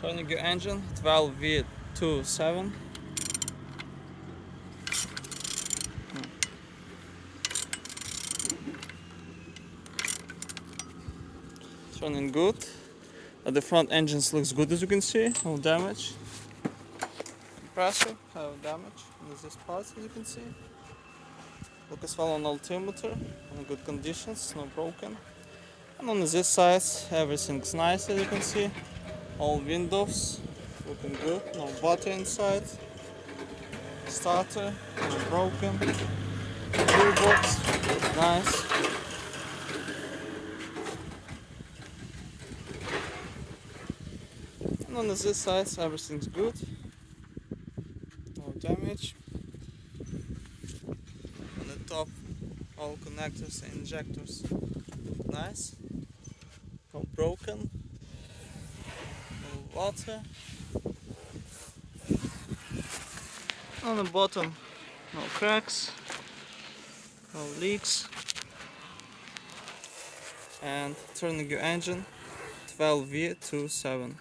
Turning your engine, 12V27. It's running good. The front engines looks good, as you can see, no damage. Compressor, have damage in this part, as you can see. Look as well on altimeter, in good conditions, no broken. And on this side, everything's nice, as you can see. All windows looking good, no butter inside. Starter, no broken. Gearbox, nice. And on this side, everything's good, no damage. On the top, all connectors and injectors, nice. No broken, no water. On the bottom, no cracks, no leaks. And turning your engine, 12V27.